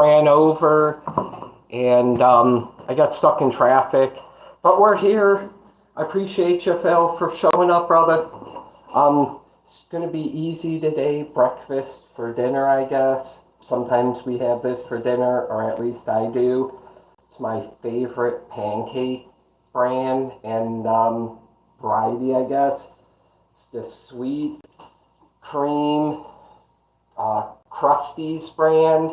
ran over and I got stuck in traffic. But we're here. I appreciate you, Phil, for showing up, brother. It's going to be easy today. Breakfast for dinner, I guess. Sometimes we have this for dinner, or at least I do. It's my favorite pancake brand and variety, I guess. It's the sweet cream Krusty's brand.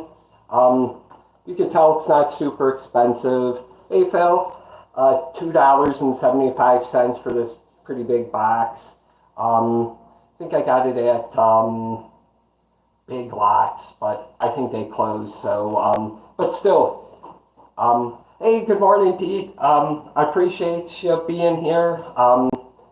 You can tell it's not super expensive. Hey Phil, $2.75 for this pretty big box. I think I got it at Big Lots, but I think they closed. So, but still, hey, good morning, Pete. I appreciate you being here.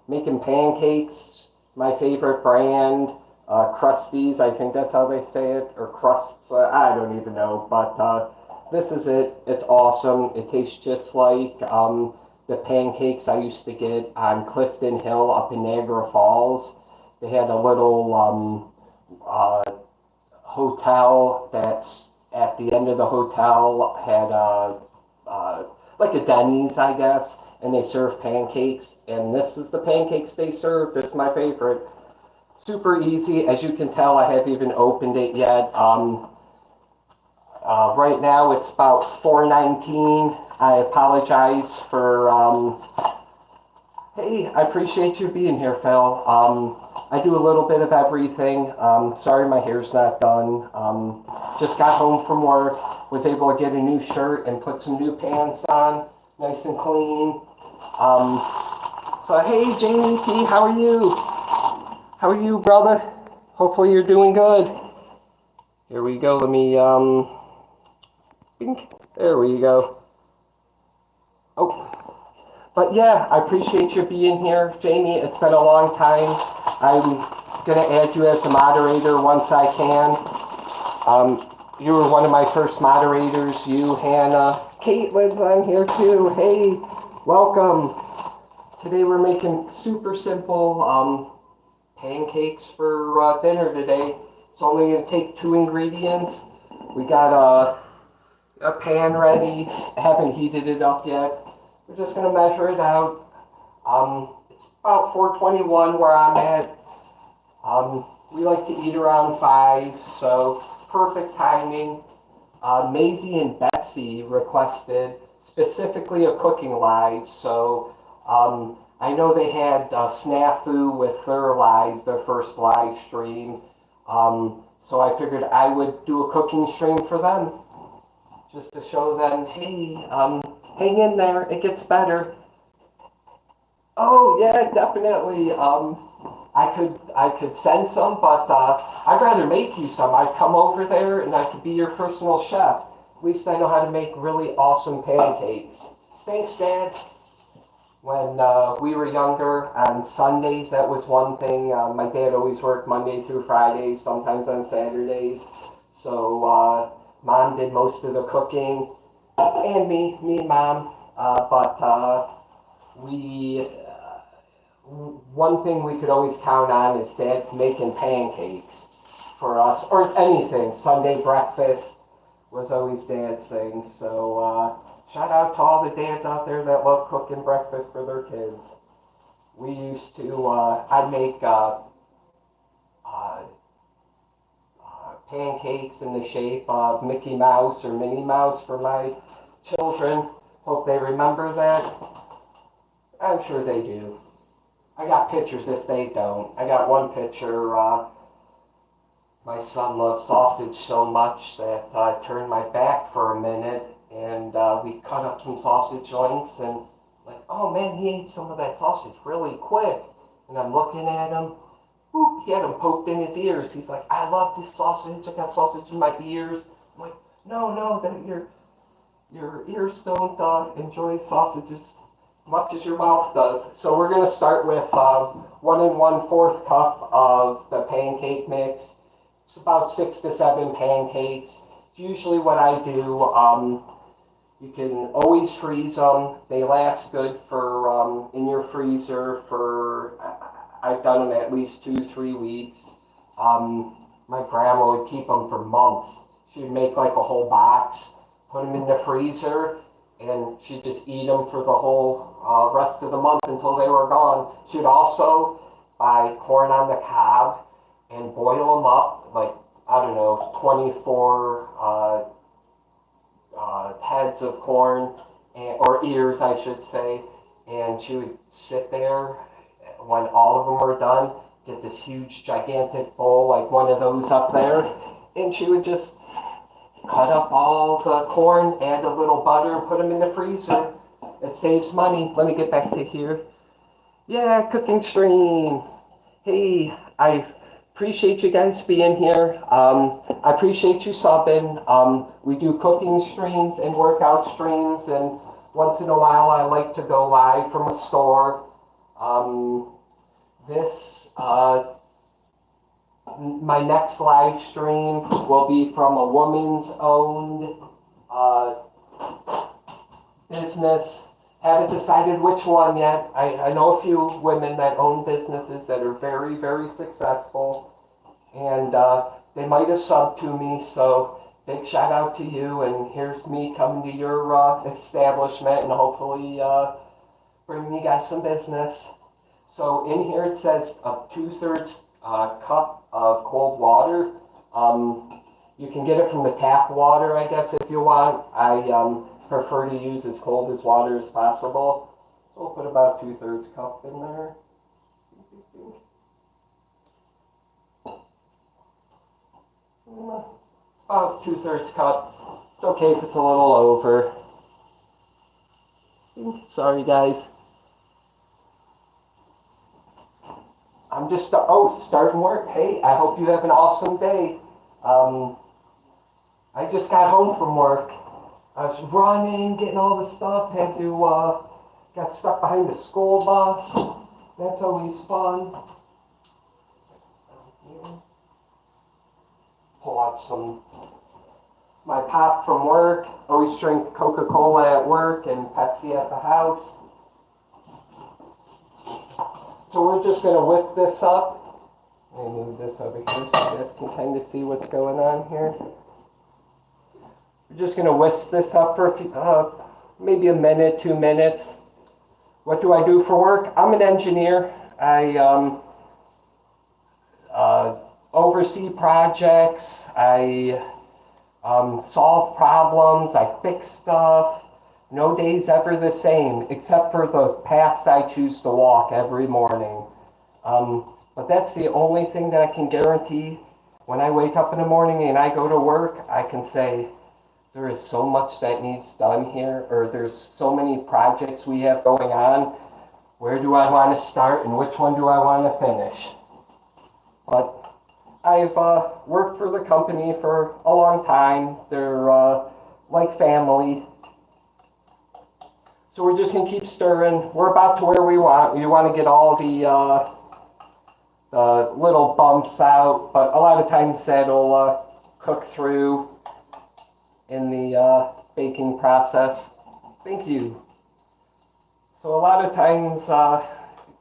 Making pancakes, my favorite brand. Krusty's, I think that's how they say it, or Crusts, I don't even know, but this is it. It's awesome. It tastes just like the pancakes I used to get on Clifton Hill up in Niagara Falls. They had a little hotel that's at the end of the hotel, had like a Denny's, I guess, and they serve pancakes, and this is the pancakes they serve. This is my favorite. Super easy. As you can tell, I haven't even opened it yet. Right now it's about $4.19. I apologize for, hey, I appreciate you being here, Phil. I do a little bit of everything. Sorry my hair's not done. Just got home from work, was able to get a new shirt and put some new pants on, nice and clean. So hey, Jamie P, how are you? How are you, brother? Hopefully you're doing good. Here we go. Let me, bink. There we go. Oh, but yeah, I appreciate you being here, Jamie. It's been a long time. I'm going to add you as a moderator once I can. You were one of my first moderators. You, Hannah. Caitlin's on here too. Hey, welcome. Today we're making super simple, pancakes for dinner today. It's only going to take 2 ingredients. We got a pan ready. I haven't heated it up yet. We're just going to measure it out. It's about 421 where I'm at. We like to eat around 5, so perfect timing. Maisie and Betsy requested specifically a cooking live, so I know they had snafu with their first live stream. So I figured I would do a cooking stream for them, just to show them, hey, hang in there, it gets better. Oh yeah, definitely. I could send some, but I'd rather make you some. I'd come over there and I could be your personal chef. At least I know how to make really awesome pancakes. Thanks, Dad. When we were younger, on Sundays, that was one thing. My dad always worked Monday through Friday, sometimes on Saturdays. So Mom did most of the cooking, and me and Mom. But one thing we could always count on is Dad making pancakes for us, or anything. Sunday breakfast was always Dad's thing. So shout out to all the dads out there that love cooking breakfast for their kids. We used to, I'd make pancakes in the shape of Mickey Mouse or Minnie Mouse for my children. Hope they remember that. I'm sure they do. I got pictures if they don't. I got one picture. My son loves sausage so much that I turned my back for a minute and we cut up some sausage links and like, oh man, he ate some of that sausage really quick. And I'm looking at him. Whoop, he had them poked in his ears. He's like, I love this sausage. I got sausage in my ears. I'm like, no, that your ears don't enjoy sausage as much as your mouth does. So we're going to start with 1 1/4 cup of the pancake mix. It's about 6 to 7 pancakes. It's usually what I do. You can always freeze them. They last good for in your freezer for, I've done them at least 2-3 weeks. My grandma would keep them for months. she'd make like a whole box, put them in the freezer, and she'd just eat them for the whole rest of the month until they were gone. She'd also buy corn on the cob and boil them up, like, I don't know, 24 heads of corn, or ears, I should say, and she would sit there when all of them were done, get this huge, gigantic bowl, like one of those up there, and she would just cut up all the corn, add a little butter, and put them in the freezer. It saves money. Let me get back to here. Yeah, cooking stream. Hey, I appreciate you guys being here. I appreciate you subbing. We do cooking streams and workout streams, and once in a while I like to go live from a store. My next live stream will be from a woman's owned business. Haven't decided which one yet. I know a few women that own businesses that are very, very successful, and they might have subbed to me, so big shout out to you, and here's me coming to your establishment and hopefully bringing you guys some business. So in here it says a 2/3 cup of cold water. You can get it from the tap water, I guess, if you want. I prefer to use as cold as water as possible. So we'll put about 2/3 cup in there. About 2/3 cup. It's okay if it's a little over. Sorry, guys. I'm just starting work. Hey, I hope you have an awesome day. I just got home from work. I was running, getting all the stuff. Had to got stuck behind the school bus. That's always fun. Pull out my pop from work. Always drink Coca-Cola at work and Pepsi at the house. So we're just going to whip this up. Let me move this over here so you guys can kind of see what's going on here. We're just going to whisk this up for maybe a minute, 2 minutes. What do I do for work? I'm an engineer. I oversee projects. I solve problems. I fix stuff. No day's ever the same, except for the paths I choose to walk every morning. But that's the only thing that I can guarantee. When I wake up in the morning and I go to work, I can say, there is so much that needs done here, or there's so many projects we have going on. Where do I want to start and which one do I want to finish? But I've worked for the company for a long time. They're like family. So we're just going to keep stirring. We're about to where we want. We want to get all the little bumps out, but a lot of times that'll cook through in the baking process. Thank you. So a lot of times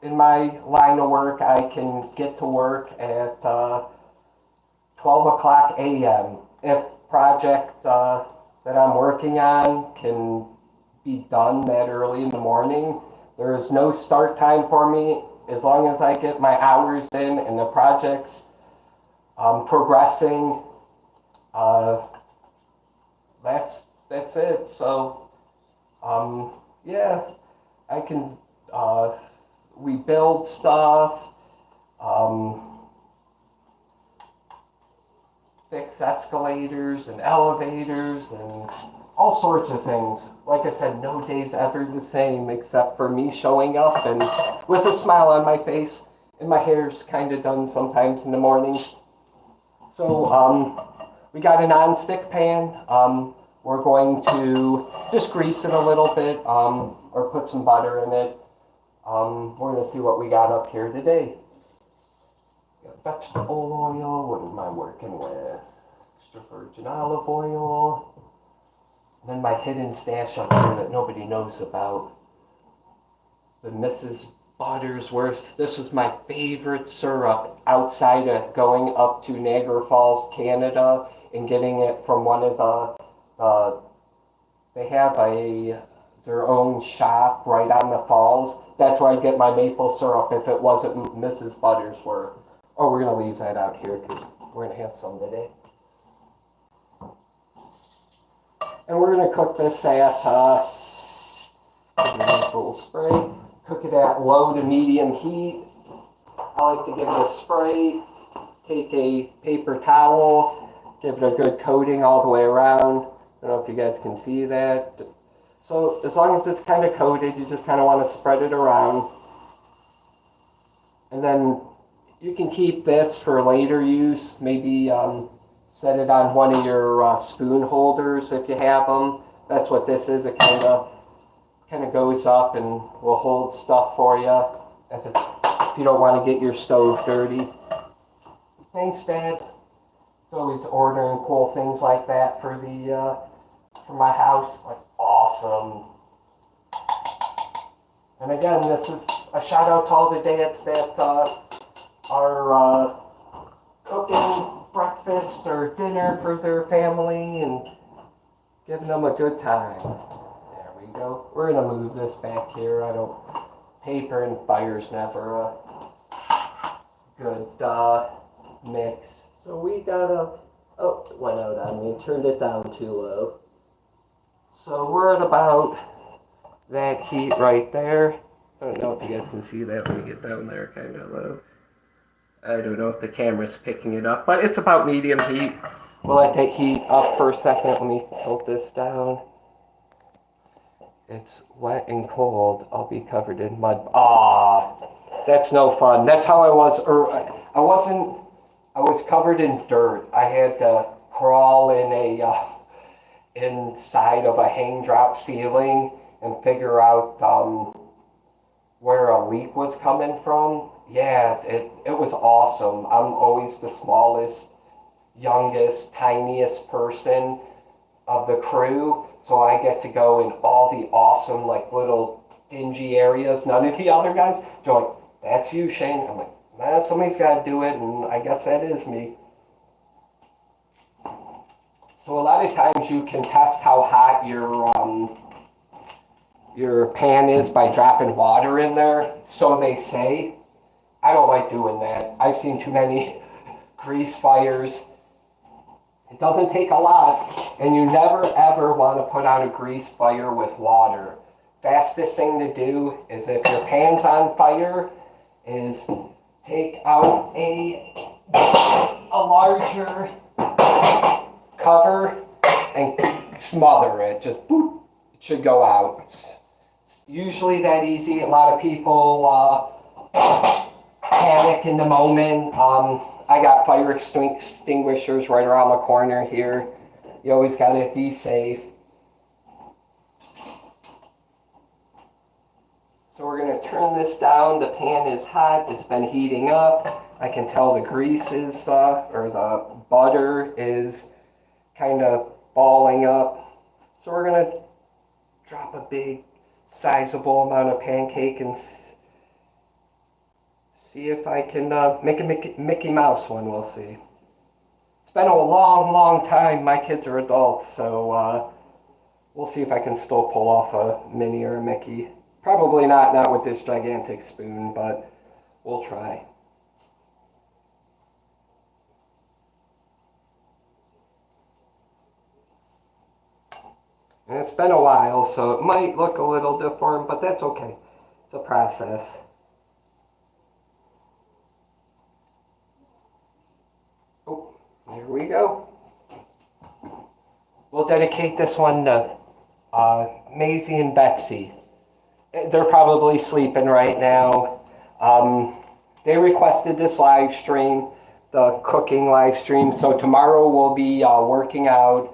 in my line of work, I can get to work at 12 o'clock a.m. If project that I'm working on can be done that early in the morning, there is no start time for me as long as I get my hours in and the project's progressing. That's it. So yeah, I can we build stuff, fix escalators and elevators and all sorts of things. Like I said, no day's ever the same except for me showing up and with a smile on my face, and my hair's kind of done sometimes in the morning. So we got a non-stick pan. We're going to just grease it a little bit or put some butter in it. We're going to see what we got up here today. Got vegetable oil. What am I working with? Extra virgin olive oil. And then my hidden stash up here that nobody knows about. The Mrs. Buttersworth. This is my favorite syrup outside of going up to Niagara Falls, Canada, and getting it from one of they have their own shop right on the falls. That's where I get my maple syrup if it wasn't Mrs. Buttersworth. Oh, we're going to leave that out here because we're going to have some today. And we're going to cook this at, a nice little spray. Cook it at low to medium heat. I like to give it a spray. Take a paper towel. Give it a good coating all the way around. I don't know if you guys can see that. So as long as it's kind of coated, you just kind of want to spread it around. And then you can keep this for later use. Maybe set it on one of your spoon holders if you have them. That's what this is. It kind of goes up and will hold stuff for you if you don't want to get your stove dirty. Thanks, Dad. It's always ordering cool things like that for my house. Like, awesome. And again, this is a shout out to all the dads that are cooking breakfast or dinner for their family and giving them a good time. There we go. We're going to move this back here. Paper and fire's never a good mix. So we got oh, it went out on me. Turned it down too low. So we're at about that heat right there. I don't know if you guys can see that when you get down there kind of low. I don't know if the camera's picking it up, but it's about medium heat. We'll let that heat up for a second. Let me tilt this down. It's wet and cold. I'll be covered in mud. That's no fun. That's how I was. I was covered in dirt. I had to crawl inside of a hang drop ceiling and figure out where a leak was coming from. Yeah, it was awesome. I'm always the smallest, youngest, tiniest person of the crew, so I get to go in all the awesome, like, little dingy areas. None of the other guys, they're like, that's you, Shane. I'm like, man, somebody's got to do it, and I guess that is me. So a lot of times you can test how hot your pan is by dropping water in there, so they say. I don't like doing that. I've seen too many grease fires. It doesn't take a lot, and you never ever want to put out a grease fire with water. Fastest thing to do is, if your pan's on fire, is take out a larger cover and smother it. Just boop, it should go out. It's usually that easy. A lot of people panic in the moment. I got fire extinguishers right around the corner here. You always got to be safe. So we're going to turn this down. The pan is hot. It's been heating up. I can tell the grease is, or the butter is kind of balling up. So we're going to drop a big, sizable amount of pancake and see if I can make a Mickey Mouse one. We'll see. It's been a long, long time. My kids are adults, so we'll see if I can still pull off a Minnie or a Mickey. Probably not with this gigantic spoon, but we'll try. And it's been a while, so it might look a little deformed, but that's okay. It's a process. Oh, there we go. We'll dedicate this one to Maisie and Betsy. They're probably sleeping right now. They requested this live stream, the cooking live stream, so tomorrow we'll be working out.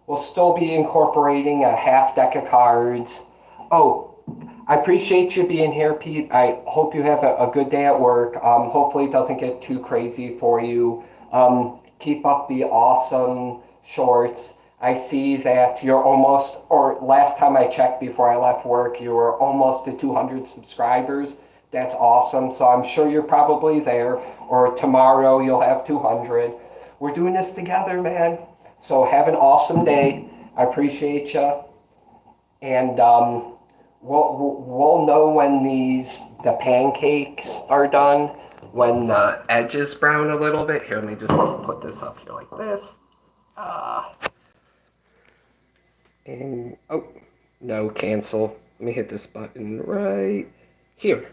We'll still be incorporating a half deck of cards. Oh, I appreciate you being here, Pete. I hope you have a good day at work. Hopefully it doesn't get too crazy for you. Keep up the awesome shorts. I see that you're almost, or last time I checked before I left work, you were almost to 200 subscribers. That's awesome. So I'm sure you're probably there, or tomorrow you'll have 200. We're doing this together, man. So have an awesome day. I appreciate you. And we'll know when the pancakes are done, when the edges brown a little bit. Here, let me just put this up here like this. And oh, no, cancel. Let me hit this button right here.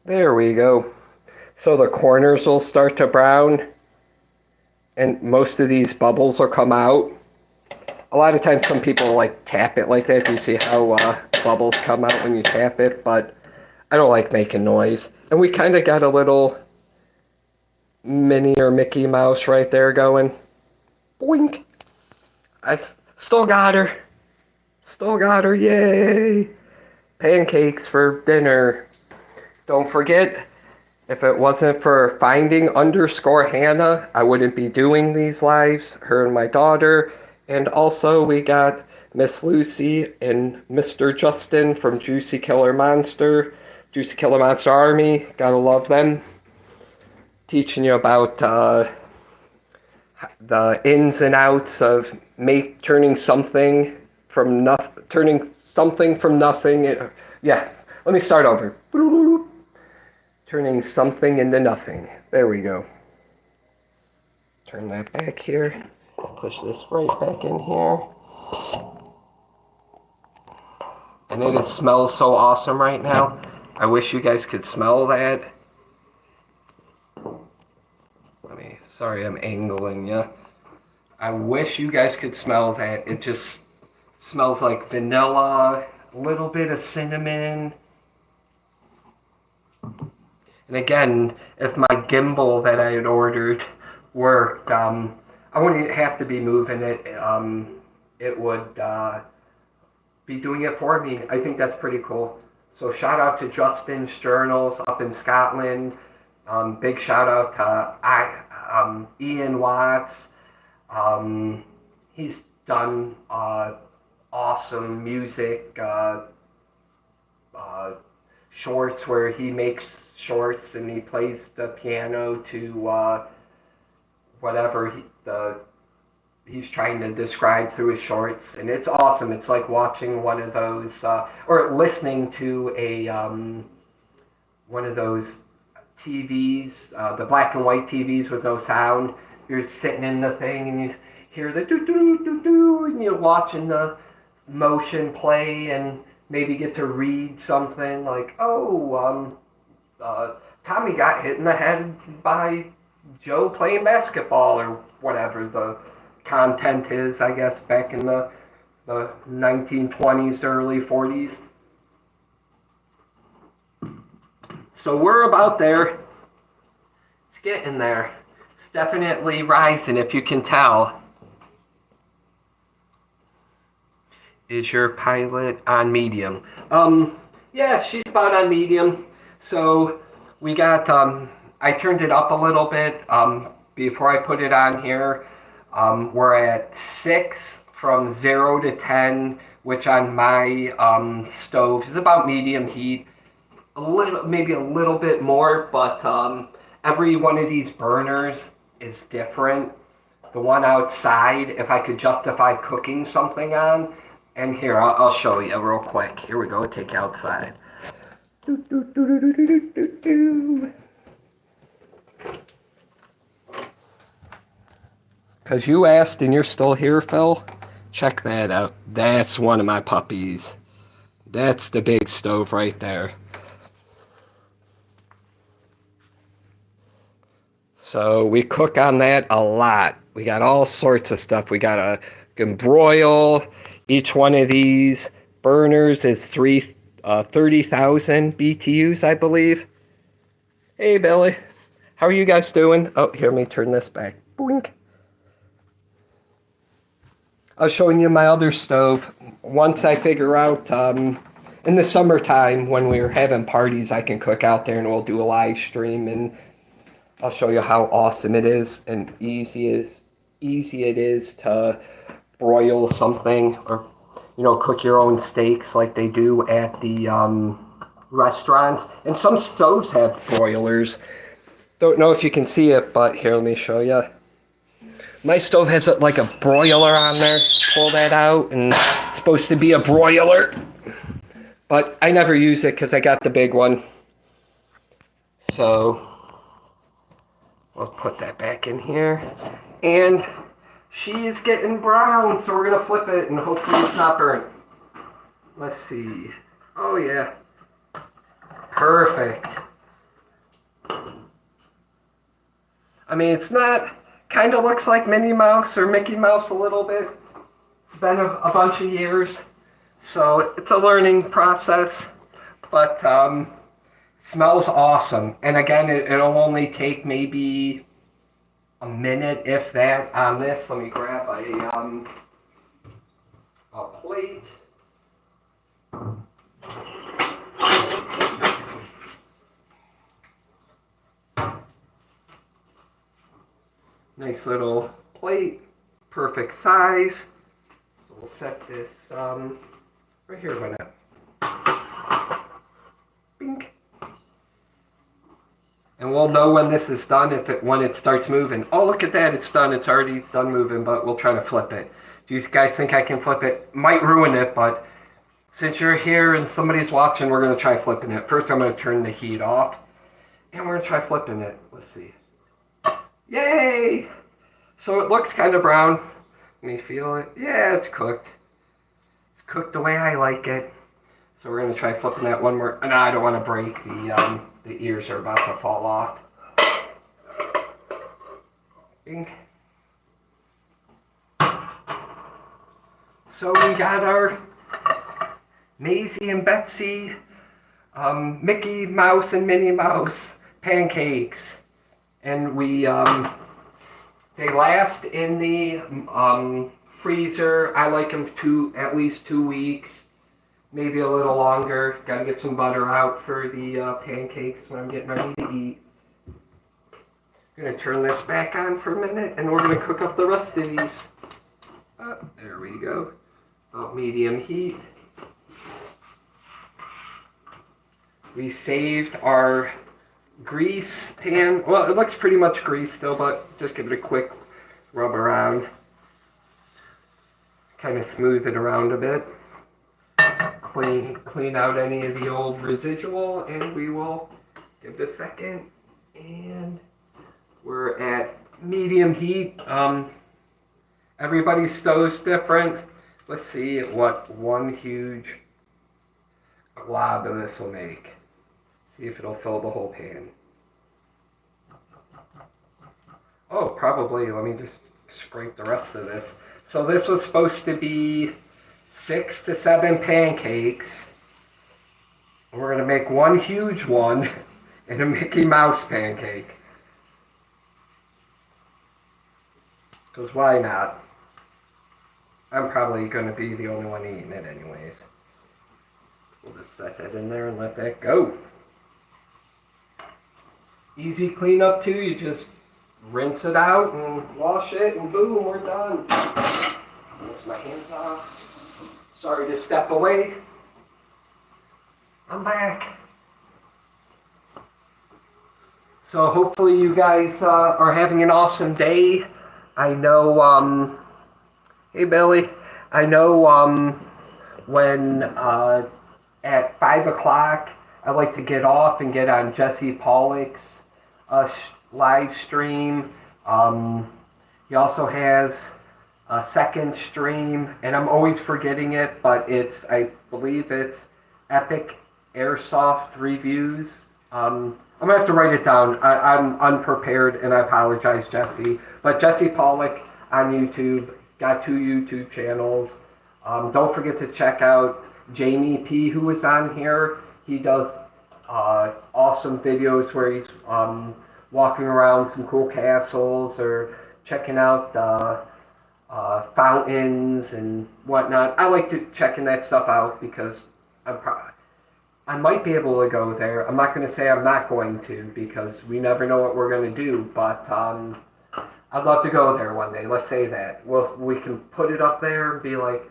There we go. So the corners will start to brown, and most of these bubbles will come out. A lot of times some people like tap it like that. You see how bubbles come out when you tap it, but I don't like making noise. And we kind of got a little Minnie or Mickey Mouse right there going. Boink. I still got her. Still got her, yay. Pancakes for dinner. Don't forget, if it wasn't for finding_Hannah, I wouldn't be doing these lives, her and my daughter. And also we got Miss Lucy and Mr. Justin from Juicy Killer Monster Army. Gotta love them. Teaching you about the ins and outs of turning something from nothing. Yeah, let me start over. Turning something into nothing. There we go. Turn that back here. Push this right back in here. And it smells so awesome right now. I wish you guys could smell that. Sorry, I'm angling you. I wish you guys could smell that. It just smells like vanilla, a little bit of cinnamon. And again, if my gimbal that I had ordered worked, I wouldn't have to be moving it. It would be doing it for me. I think that's pretty cool. So shout out to Justin's Journals up in Scotland. Big shout out to Ian Watts. He's done awesome music shorts where he makes shorts and he plays the piano to whatever he's trying to describe through his shorts, and it's awesome. It's like watching one of those or listening to a one of those TVs, the black and white TVs with no sound. You're sitting in the thing and you hear the do do do do, and you're watching the motion play and maybe get to read something like, Tommy got hit in the head by Joe playing basketball, or whatever the content is, I guess, back in the 1920s, early 40s. So we're about there. It's getting there. It's definitely rising, if you can tell. Is your pilot on medium? Yeah, she's about on medium. So we got, I turned it up a little bit before I put it on here. We're at 6 from 0 to 10, which on my stove is about medium heat. Maybe a little bit more, but every one of these burners is different. The one outside, if I could justify cooking something on, and here, I'll show you real quick. Here we go, take outside. Because you asked and you're still here, Phil. Check that out. That's one of my puppies. That's the big stove right there. So we cook on that a lot. We got all sorts of stuff. We got can broil. Each one of these burners is 30,000 BTUs, I believe. Hey, Billy. How are you guys doing? Oh, here, let me turn this back. Boink. I was showing you my other stove. Once I figure out, in the summertime when we were having parties, I can cook out there and we'll do a live stream, and I'll show you how awesome it is and easy easy it is to broil something or, cook your own steaks like they do at the restaurants. And some stoves have broilers. Don't know if you can see it, but here, let me show you. My stove has like a broiler on there. Pull that out, and it's supposed to be a broiler. But I never use it because I got the big one. So we'll put that back in here. And she's getting brown, so we're going to flip it and hopefully it's not burnt. Let's see. Oh, yeah. Perfect. I mean, it's not, kind of looks like Minnie Mouse or Mickey Mouse a little bit. It's been a bunch of years, so it's a learning process, but it smells awesome. And again, it'll only take maybe a minute, if that, on this. Let me grab a plate. Nice little plate, perfect size. So we'll set this right here. Why not? Bink. And we'll know when this is done when it starts moving. Oh, look at that! It's done. It's already done moving, but we'll try to flip it. Do you guys think I can flip it? Might ruin it, but since you're here and somebody's watching, we're gonna try flipping it. First, I'm gonna turn the heat off, and we're gonna try flipping it. Let's see. Yay! So it looks kind of brown. Let me feel it. Yeah, it's cooked. It's cooked the way I like it. So we're going to try flipping that one more. No, I don't want to break. The ears are about to fall off. Bing. So we got our Maisie and Betsy, Mickey Mouse and Minnie Mouse pancakes. And they last in the freezer. I like them at least 2 weeks, maybe a little longer. Got to get some butter out for the pancakes when I'm getting ready to eat. I'm going to turn this back on for a minute, and we're going to cook up the rest of these. There we go. About medium heat. We saved our grease pan. Well, it looks pretty much greased still, but just give it a quick rub around. Kind of smooth it around a bit. Clean out any of the old residual, and we will give it a second. And we're at medium heat. Everybody's stove's different. Let's see what one huge glob of this will make. See if it'll fill the whole pan. Oh, probably. Let me just scrape the rest of this. So this was supposed to be 6 to 7 pancakes. We're going to make one huge one and a Mickey Mouse pancake. Because why not? I'm probably going to be the only one eating it anyways. We'll just set that in there and let that go. Easy cleanup too, you just rinse it out and wash it and boom, we're done. Rinse my hands off. Sorry to step away. I'm back. So hopefully you guys are having an awesome day. I know, hey Billy, I know when at 5 o'clock I like to get off and get on Jesse Pollock's live stream. He also has a second stream, and I'm always forgetting it, but I believe it's Epic Airsoft Reviews. I'm going to have to write it down. I'm unprepared, and I apologize, Jesse. But Jesse Pollock on YouTube, got 2 YouTube channels. Don't forget to check out Jamie P, who was on here. He does awesome videos where he's walking around some cool castles or checking out fountains and whatnot. I like checking that stuff out because I might be able to go there. I'm not going to say I'm not going to because we never know what we're going to do, but I'd love to go there one day. Let's say that. Well, we can put it up there and be like,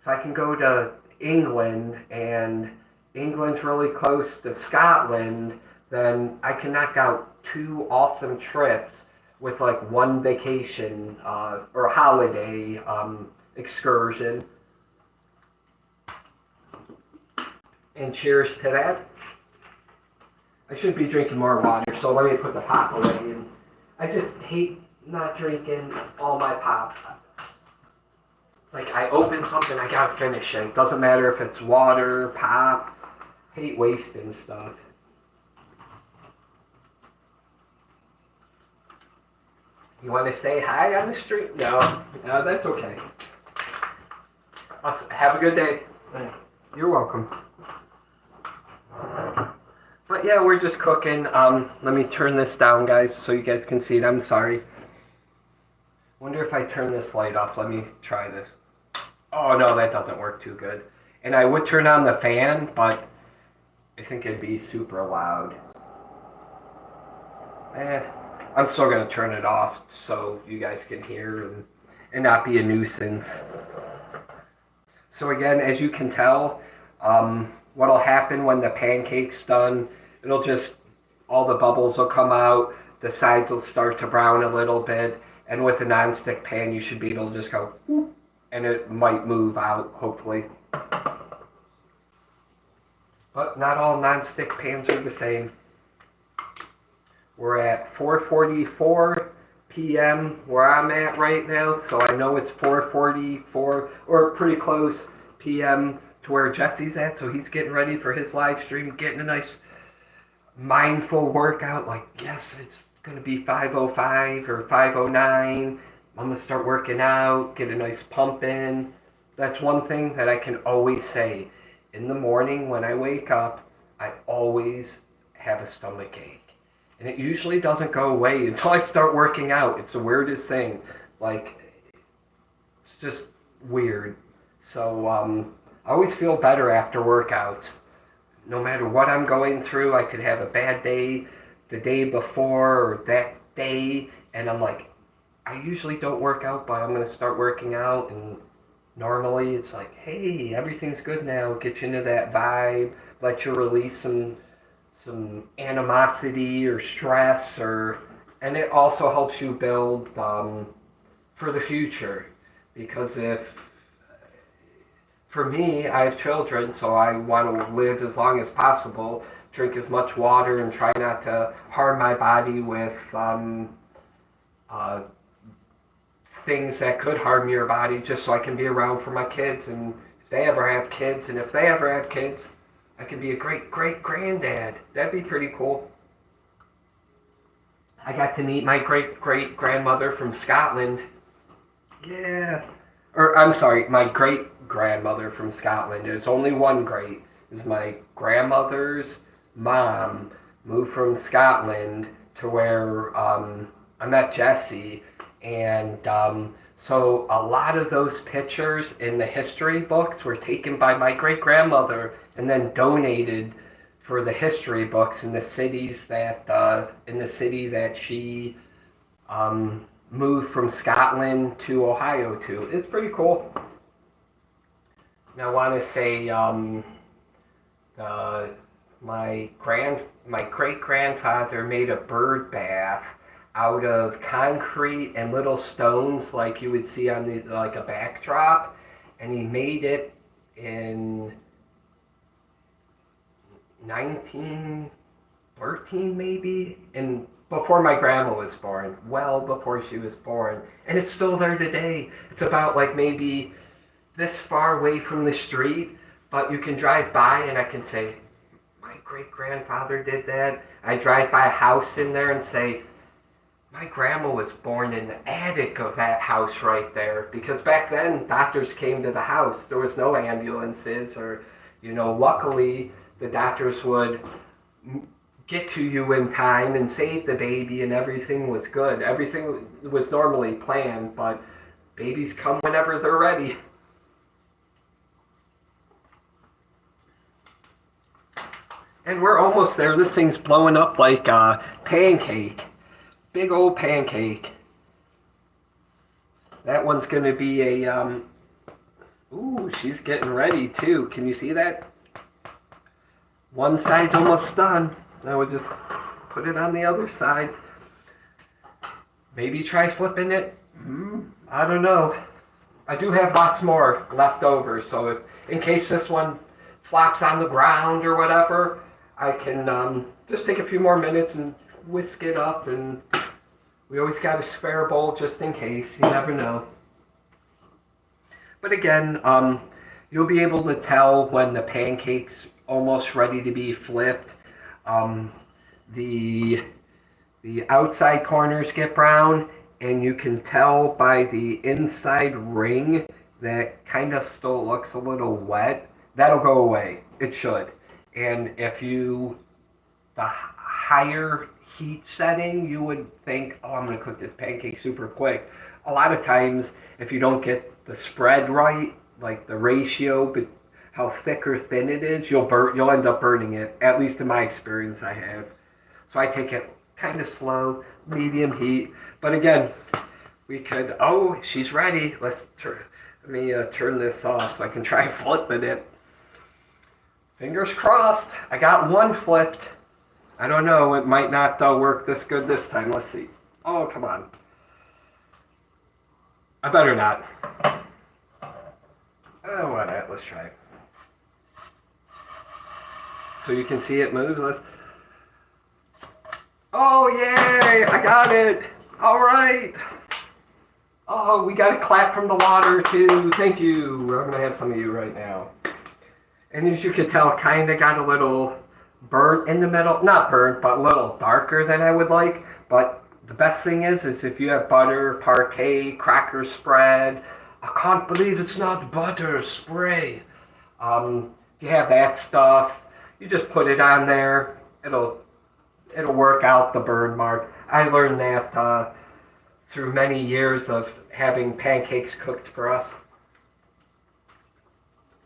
if I can go to England and England's really close to Scotland, then I can knock out 2 awesome trips with like one vacation or holiday excursion. And cheers to that. I should be drinking more water, so let me put the pop away. And I just hate not drinking all my pop. It's like I open something, I gotta finish it. Doesn't matter if it's water, pop. Hate wasting stuff. You want to say hi on the street? No, that's okay. Have a good day. You're welcome. But yeah, we're just cooking. Let me turn this down, guys, so you guys can see it. I'm sorry. Wonder if I turn this light off. Let me try this. Oh, no, that doesn't work too good. And I would turn on the fan, but I think it'd be super loud. I'm still going to turn it off so you guys can hear and not be a nuisance. So again, as you can tell, what'll happen when the pancake's done, it'll just, all the bubbles will come out, the sides will start to brown a little bit, and with a non-stick pan, you should be able to just go, whoop, and it might move out, hopefully. But not all non-stick pans are the same. We're at 4:44 p.m. where I'm at right now, so I know it's 4:44, or pretty close p.m. to where Jesse's at, so he's getting ready for his live stream, getting a nice mindful workout, like, yes, it's going to be 5:05 or 5:09, I'm going to start working out, get a nice pump in. That's one thing that I can always say. In the morning when I wake up, I always have a stomach ache. And it usually doesn't go away until I start working out. It's the weirdest thing. Like, it's just weird. So, I always feel better after workouts. No matter what I'm going through, I could have a bad day the day before or that day, and I'm like, I usually don't work out, but I'm going to start working out, and normally it's like, hey, everything's good now. Get you into that vibe, let you release some animosity or stress, and it also helps you build for the future. Because for me, I have children, so I want to live as long as possible, drink as much water, and try not to harm my body with things that could harm your body, just so I can be around for my kids. And if they ever have kids, I can be a great-great-granddad. That'd be pretty cool. I got to meet my great-great-grandmother from Scotland. Yeah. Or, I'm sorry, my great-grandmother from Scotland. There's only one great. Is my grandmother's mom moved from Scotland to where I met Jesse. And so a lot of those pictures in the history books were taken by my great-grandmother and then donated for the history books in the cities that in the city that she moved from Scotland to Ohio to. It's pretty cool. Now I want to say my great-grandfather made a bird bath out of concrete and little stones like you would see on the, like a backdrop, and he made it in 1913 maybe, and before my grandma was born, well before she was born, and it's still there today. It's about like maybe this far away from the street, but you can drive by and I can say, my great-grandfather did that. I drive by a house in there and say, my grandma was born in the attic of that house right there. Because back then, doctors came to the house. There was no ambulances or, luckily the doctors would get to you in time and save the baby, and everything was good. Everything was normally planned, but babies come whenever they're ready. And we're almost there. This thing's blowing up like a pancake. Big old pancake. That one's going to be a, ooh, she's getting ready too. Can you see that? One side's almost done. I would just put it on the other side. Maybe try flipping it. I don't know. I do have lots more left over, so if in case this one flops on the ground or whatever, I can just take a few more minutes and whisk it up, and we always got a spare bowl just in case. You never know. But again, you'll be able to tell when the pancake's almost ready to be flipped. The outside corners get brown, and you can tell by the inside ring that kind of still looks a little wet. That'll go away. It should. And if you, the higher heat setting, you would think, oh, I'm going to cook this pancake super quick. A lot of times, if you don't get the spread right, like the ratio, but how thick or thin it is, you'll end up burning it. At least in my experience, I have. So I take it kind of slow, medium heat. But again, we could. Oh, she's ready. Let me turn this off so I can try flipping it. Fingers crossed. I got one flipped. I don't know. It might not work this good this time. Let's see. Oh, come on. I better not. Oh, what? Let's try it. So you can see it moves. Oh, yay! I got it! All right! Oh, we got a clap from the water, too. Thank you. I'm going to have some of you right now. And as you can tell, kind of got a little burnt in the middle. Not burnt, but a little darker than I would like. But the best thing is if you have butter, parquet, cracker spread. I can't believe it's not butter spray. If you have that stuff, you just put it on there. It'll work out the burn mark. I learned that through many years of having pancakes cooked for us.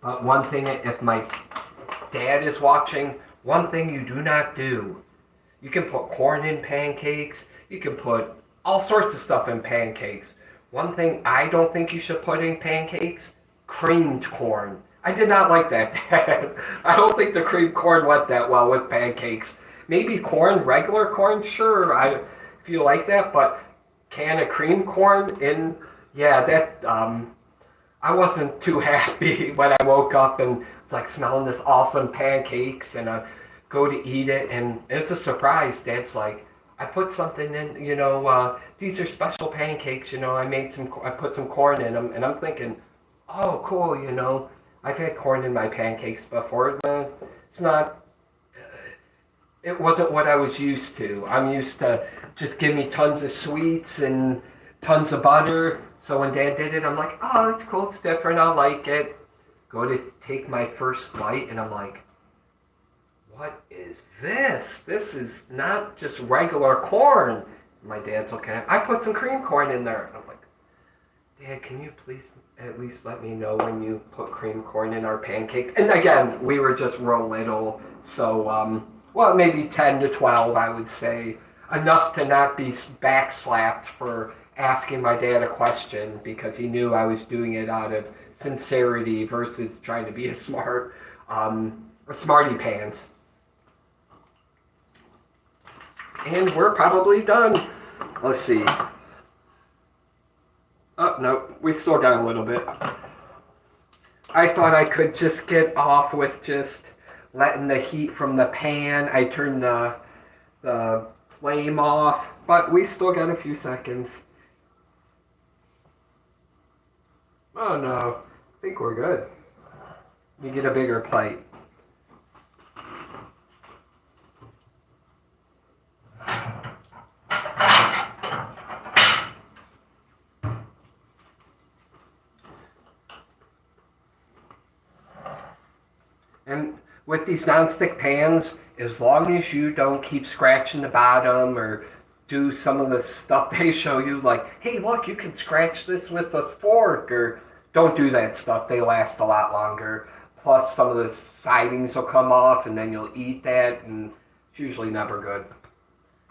But one thing, if my dad is watching, one thing you do not do, you can put corn in pancakes, you can put all sorts of stuff in pancakes. One thing I don't think you should put in pancakes, creamed corn. I did not like that, Dad. I don't think the creamed corn went that well with pancakes. Maybe corn, regular corn, sure, if you like that, but can of cream corn in, yeah, that, I wasn't too happy when I woke up and like smelling this awesome pancakes, and I go to eat it, and it's a surprise. Dad's like, I put something in, these are special pancakes, I put some corn in them, and I'm thinking, oh, cool, I've had corn in my pancakes before, but it's not, it wasn't what I was used to. I'm used to just give me tons of sweets and tons of butter. So when Dad did it, I'm like, oh, it's cool, it's different, I like it. Go to take my first bite, and I'm like, what is this? This is not just regular corn. My dad's looking at it. I put some cream corn in there. And I'm like, Dad, can you please at least let me know when you put cream corn in our pancakes? And again, we were just real little, so, well, maybe 10 to 12, I would say. Enough to not be backslapped for asking my dad a question, because he knew I was doing it out of sincerity versus trying to be a smarty pants. And we're probably done. Let's see. Oh, no, we still got a little bit. I thought I could just get off with just letting the heat from the pan. I turned the flame off, but we still got a few seconds. Oh no, I think we're good. Let me get a bigger plate. And with these nonstick pans, as long as you don't keep scratching the bottom or do some of the stuff they show you, like, hey, look, you can scratch this with a fork, or don't do that stuff. They last a lot longer. Plus, some of the sidings will come off, and then you'll eat that, and it's usually never good.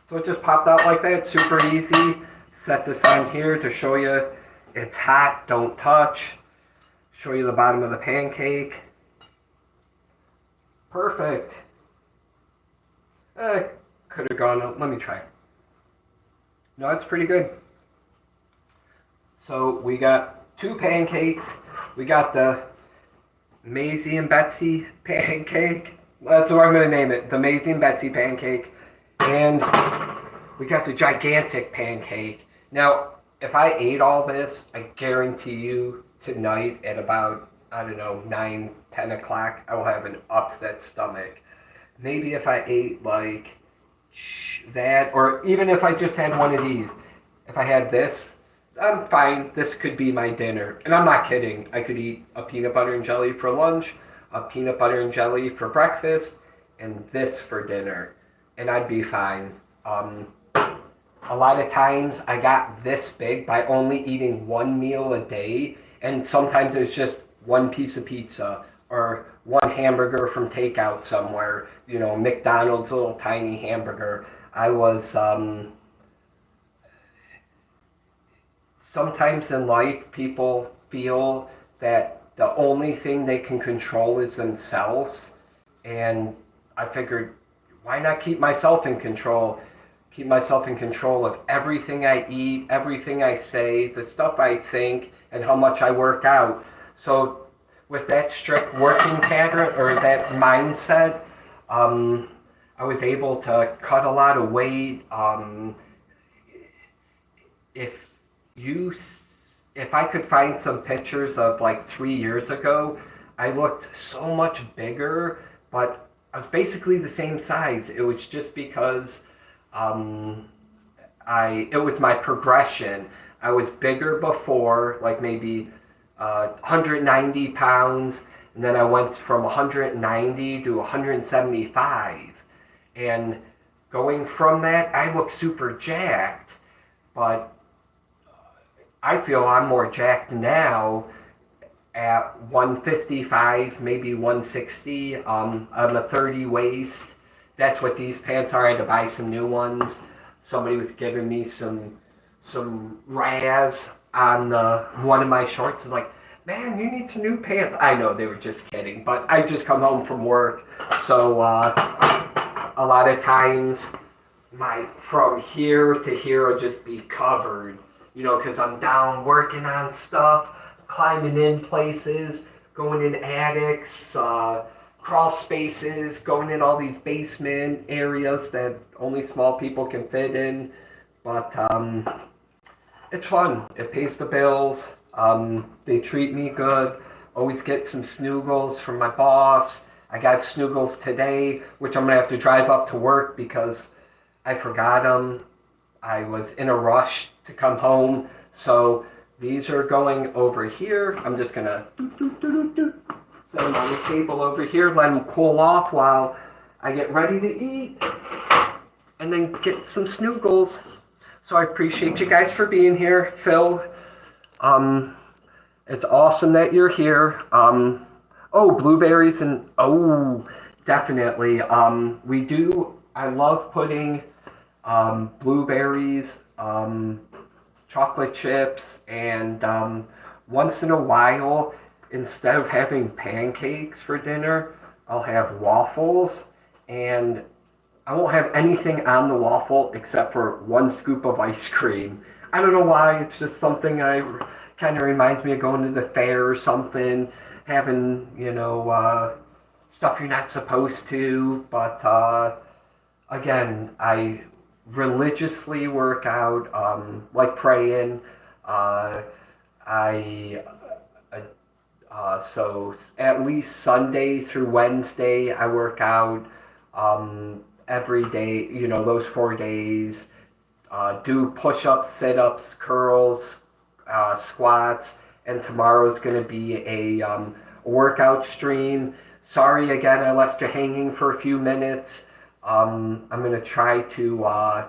So it just popped out like that, super easy. Set this on here to show you It's hot, don't touch. Show you the bottom of the pancake. Perfect. Could have gone, let me try. No, it's pretty good. So we got 2 pancakes. We got the Maisie and Betsy pancake. That's what I'm going to name it. The Maisie and Betsy pancake. And we got the gigantic pancake. Now, if I ate all this, I guarantee you tonight at about, I don't know, 9, 10 o'clock, I will have an upset stomach. Maybe if I ate like that, or even if I just had one of these, if I had this, I'm fine. This could be my dinner. And I'm not kidding. I could eat a peanut butter and jelly for lunch, a peanut butter and jelly for breakfast, and this for dinner. And I'd be fine. A lot of times I got this big by only eating one meal a day. And sometimes it's just one piece of pizza or one hamburger from takeout somewhere. You know, McDonald's little tiny hamburger. I was, sometimes in life, people feel that the only thing they can control is themselves. And I figured, why not keep myself in control? Keep myself in control of everything I eat, everything I say, the stuff I think, and how much I work out. So, with that strict working pattern or that mindset, I was able to cut a lot of weight. If you if I could find some pictures of like 3 years ago, I looked so much bigger, but I was basically the same size. It was just because it was my progression. I was bigger before, like maybe 190 pounds, and then I went from 190 to 175. And going from that, I look super jacked, but I feel I'm more jacked now at 155, maybe 160. I'm a 30 waist. That's what these pants are. I had to buy some new ones. Somebody was giving me some Raz on one of my shorts. It's like, man, you need some new pants. I know they were just kidding, but I just come home from work, so a lot of times my from here to here will just be covered, you know, because I'm down working on stuff, climbing in places, going in attics, crawl spaces, going in all these basement areas that only small people can fit in. But it's fun. It pays the bills. They treat me good. Always get some snoogles from my boss. I got snoogles today, which I'm going to have to drive up to work because I forgot them. I was in a rush to come home. So these are going over here. I'm just going to set them on the table over here, let them cool off while I get ready to eat, and then get some snoogles. So I appreciate you guys for being here. Phil, it's awesome that you're here. Blueberries and, definitely. We do, I love putting blueberries, chocolate chips, and once in a while, instead of having pancakes for dinner, I'll have waffles, and I won't have anything on the waffle except for one scoop of ice cream. I don't know why, it's just something I kind of reminds me of going to the fair or something, having, stuff you're not supposed to, but again, I religiously work out, like praying. So at least Sunday through Wednesday, I work out every day, those 4 days. Do push-ups, sit-ups, curls, squats, and tomorrow's going to be a workout stream. Sorry again, I left you hanging for a few minutes. I'm going to try to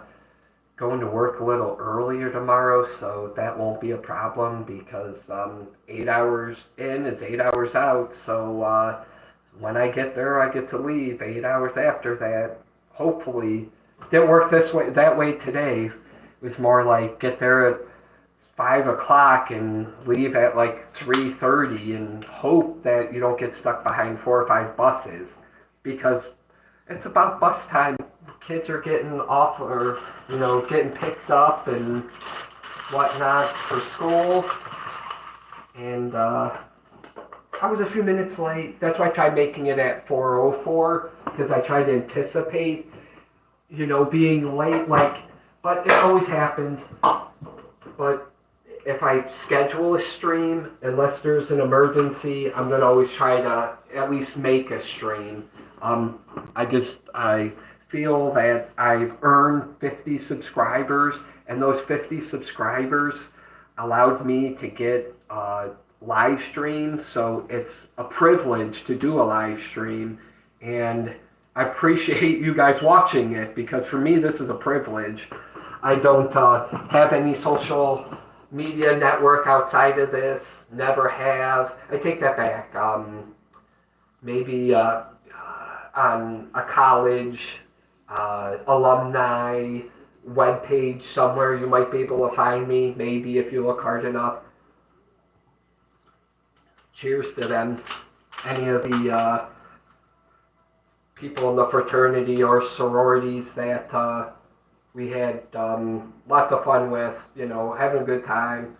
go into work a little earlier tomorrow, so that won't be a problem because 8 hours in is 8 hours out. So when I get there, I get to leave 8 hours after that. Hopefully, didn't work that way today. It was more like get there at 5 o'clock and leave at like 3:30 and hope that you don't get stuck behind 4 or 5 buses, because it's about bus time. The kids are getting off, or getting picked up and whatnot for school. And I was a few minutes late. That's why I tried making it at 4:04, because I tried to anticipate being late. But it always happens. But if I schedule a stream, unless there's an emergency, I'm gonna always try to at least make a stream. I feel that I've earned 50 subscribers, and those 50 subscribers allowed me to get live streams. So it's a privilege to do a live stream, and I appreciate you guys watching it, because for me this is a privilege. I don't have any social media network outside of this. Never have. I take that back. Maybe on a college alumni webpage somewhere you might be able to find me, maybe, if you look hard enough. Cheers to them. Any of the people in the fraternity or sororities that we had lots of fun with, having a good time,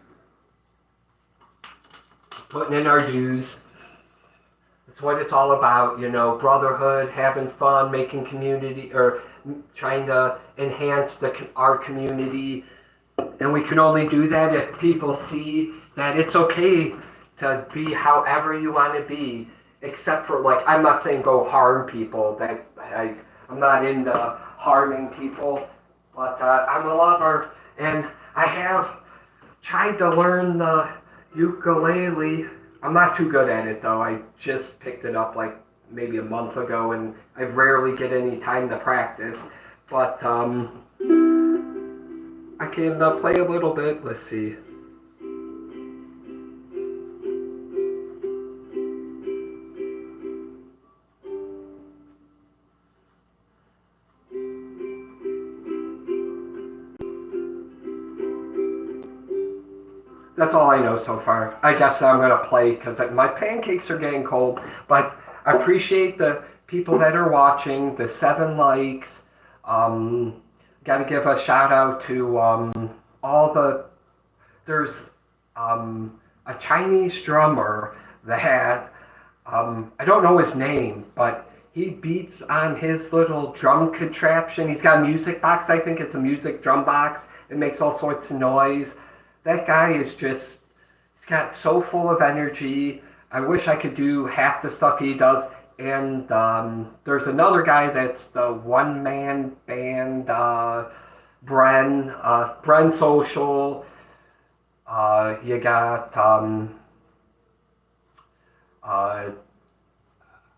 putting in our dues. It's what it's all about, brotherhood, having fun, making community, or trying to enhance our community. And we can only do that if people see that it's okay to be however you want to be, except for, I'm not saying go harm people. I'm not into harming people, but I'm a lover, and I have tried to learn the ukulele. I'm not too good at it, though. I just picked it up maybe a month ago, and I rarely get any time to practice. But I can play a little bit. Let's see. That's all I know so far. I guess I'm going to play because my pancakes are getting cold. But I appreciate the people that are watching, the 7 likes. Got to give a shout out to there's a Chinese drummer that, I don't know his name, but he beats on his little drum contraption. He's got a music box. I think it's a music drum box. It makes all sorts of noise. That guy is just, he's got so full of energy. I wish I could do half the stuff he does. And there's another guy that's the one-man band, Bren Social. You got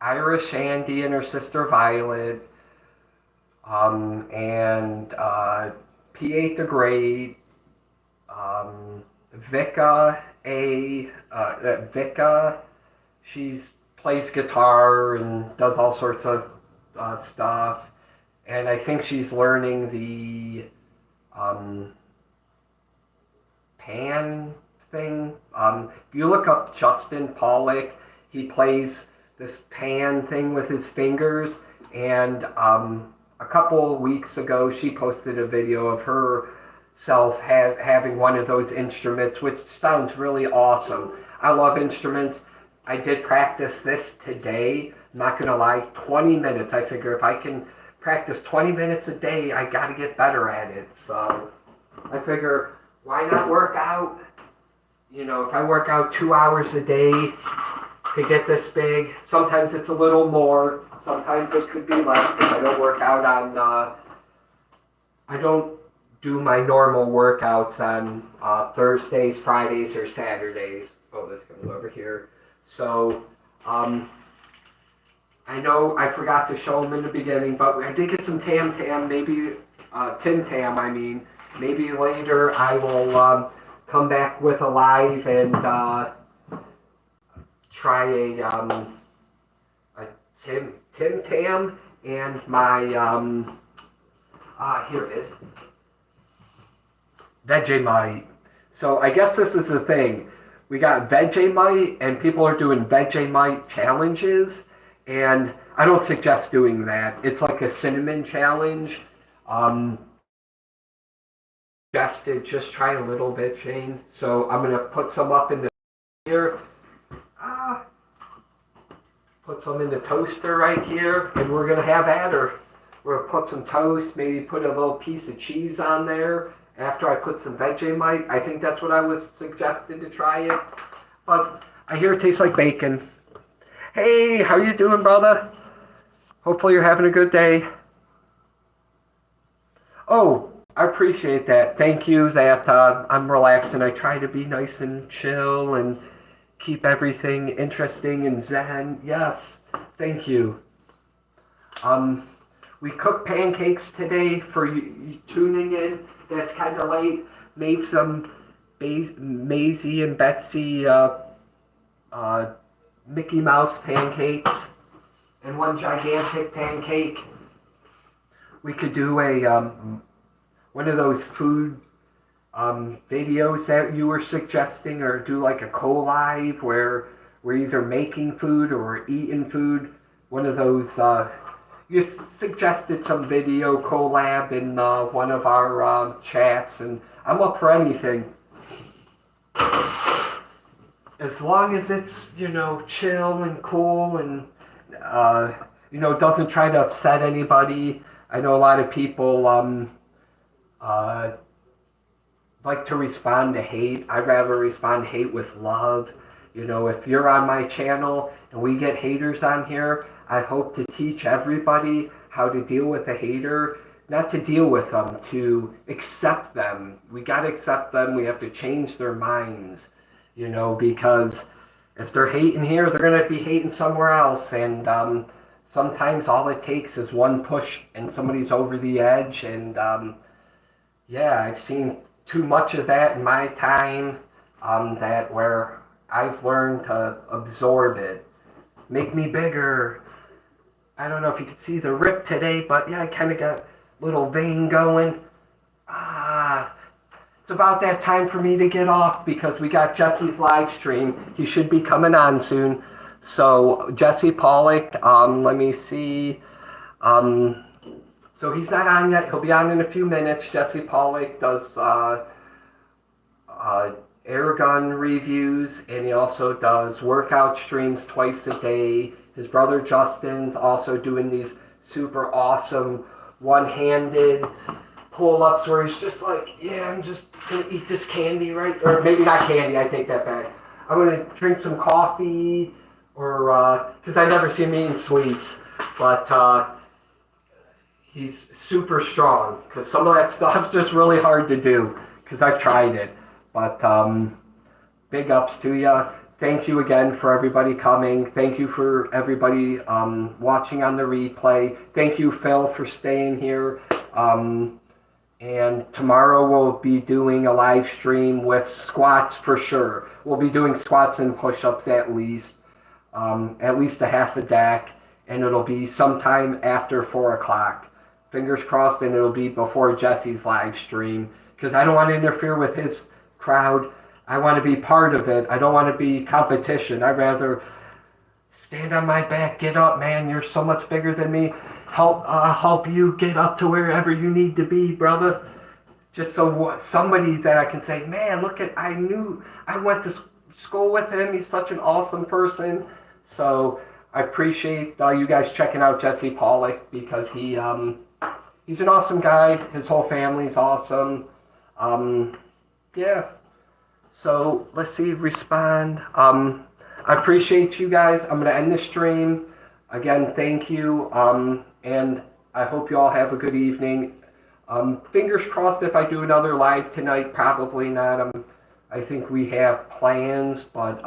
Irish Andy and her sister Violet, and P8 the Great, Vika, she's plays guitar and does all sorts of stuff, and I think she's learning the pan thing. If you look up Justin Pollock, he plays this pan thing with his fingers, and a couple weeks ago she posted a video of herself having one of those instruments, which sounds really awesome. I love instruments. I did practice this today. I'm not gonna lie, 20 minutes. I figure if I can practice 20 minutes a day, I gotta get better at it. So I figure, why not work out? If I work out 2 hours a day to get this big, sometimes it's a little more, sometimes it could be less, because I don't work out on, I don't do my normal workouts on Thursdays, Fridays, or Saturdays. Oh, this comes over here. So, I know I forgot to show them in the beginning, but I did get some Tam, maybe, Tim Tam, I mean. Maybe later I will come back with a live and try a Tim Tam and my, here it is, Vegemite. So I guess this is the thing. We got Vegemite, and people are doing Vegemite challenges, and I don't suggest doing that. It's like a cinnamon challenge. Um, just try a little bit, Shane. So I'm gonna put some up in the here. Ah, put some in the toaster right here, and we're gonna have at her. We're gonna put some toast, maybe put a little piece of cheese on there after I put some Vegemite. I think that's what I was suggested to try it. But I hear it tastes like bacon. Hey, how you doing, brother? Hopefully you're having a good day. Oh, I appreciate that. Thank you that I'm relaxing. I try to be nice and chill and keep everything interesting and zen. Yes, thank you. Um, we cooked pancakes today for you tuning in. That's kind of late. Made some Maisie and Betsy uh, Mickey Mouse pancakes and one gigantic pancake. We could do a one of those food videos that you were suggesting, or do like a co-live where we're either making food or we're eating food. One of those. You suggested some video collab in one of our chats, and I'm up for anything. As long as it's, chill and cool and, doesn't try to upset anybody. I know a lot of people like to respond to hate. I'd rather respond to hate with love. If you're on my channel and we get haters on here, I hope to teach everybody how to deal with a hater. Not to deal with them, to accept them. We got to accept them. We have to change their minds, because if they're hating here, they're going to be hating somewhere else. And sometimes all it takes is one push and somebody's over the edge. And I've seen too much of that in my time, that where I've learned to absorb it. Make me bigger. I don't know if you can see the rip today, but yeah, I kind of got a little vein going. It's about that time for me to get off because we got Jesse's live stream. He should be coming on soon. So Jesse Pollock, let me see. So he's not on yet. He'll be on in a few minutes. Jesse Pollock does air gun reviews, and he also does workout streams twice a day. His brother Justin's also doing these super awesome one-handed pull-ups where he's just like, yeah, I'm just gonna eat this candy right, or maybe not candy, I take that back. I'm gonna drink some coffee, or because I never see him eating sweets, but he's super strong because some of that stuff's just really hard to do because I've tried it. But big ups to you. Thank you again for everybody coming. Thank you for everybody watching on the replay. Thank you, Phil, for staying here. And tomorrow we'll be doing a live stream with squats for sure. We'll be doing squats and push-ups at least a half a deck. And it'll be sometime after 4 o'clock. Fingers crossed, and it'll be before Jesse's live stream. Because I don't want to interfere with his crowd. I want to be part of it. I don't want to be competition. I'd rather stand on my back, get up, man. You're so much bigger than me. Help you get up to wherever you need to be, brother. Just so somebody that I can say, man, I went to school with him. He's such an awesome person. So I appreciate you guys checking out Jesse Pollock because he's an awesome guy. His whole family's awesome. Yeah. So let's see, respond. I appreciate you guys. I'm going to end the stream. Again, thank you. And I hope you all have a good evening. Fingers crossed if I do another live tonight, probably not. I think we have plans, but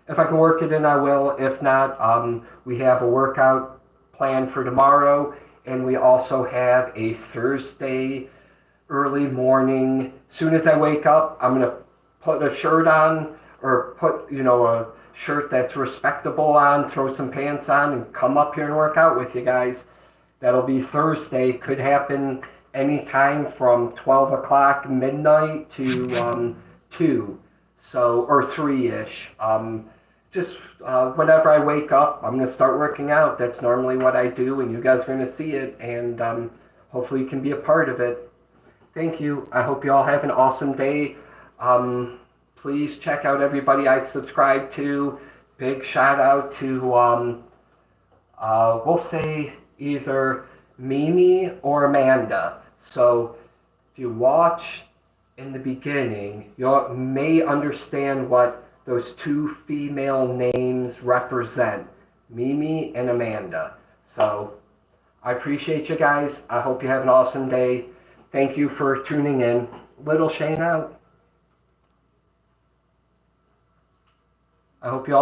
if I can work it in, I will. If not, we have a workout plan for tomorrow. And we also have a Thursday early morning. Soon as I wake up, I'm going to put a shirt on, or put, a shirt that's respectable on, throw some pants on, and come up here and work out with you guys. That'll be Thursday. Could happen anytime from 12 o'clock midnight to 2, so, or 3-ish. Just whenever I wake up, I'm going to start working out. That's normally what I do, and you guys are going to see it, and hopefully you can be a part of it. Thank you. I hope you all have an awesome day. Please check out everybody I subscribe to. Big shout out to, we'll say either Mimi or Amanda. So if you watch in the beginning, you may understand what those 2 female names represent, Mimi and Amanda. So I appreciate you guys. I hope you have an awesome day. Thank you for tuning in. Little Shane out. I hope you all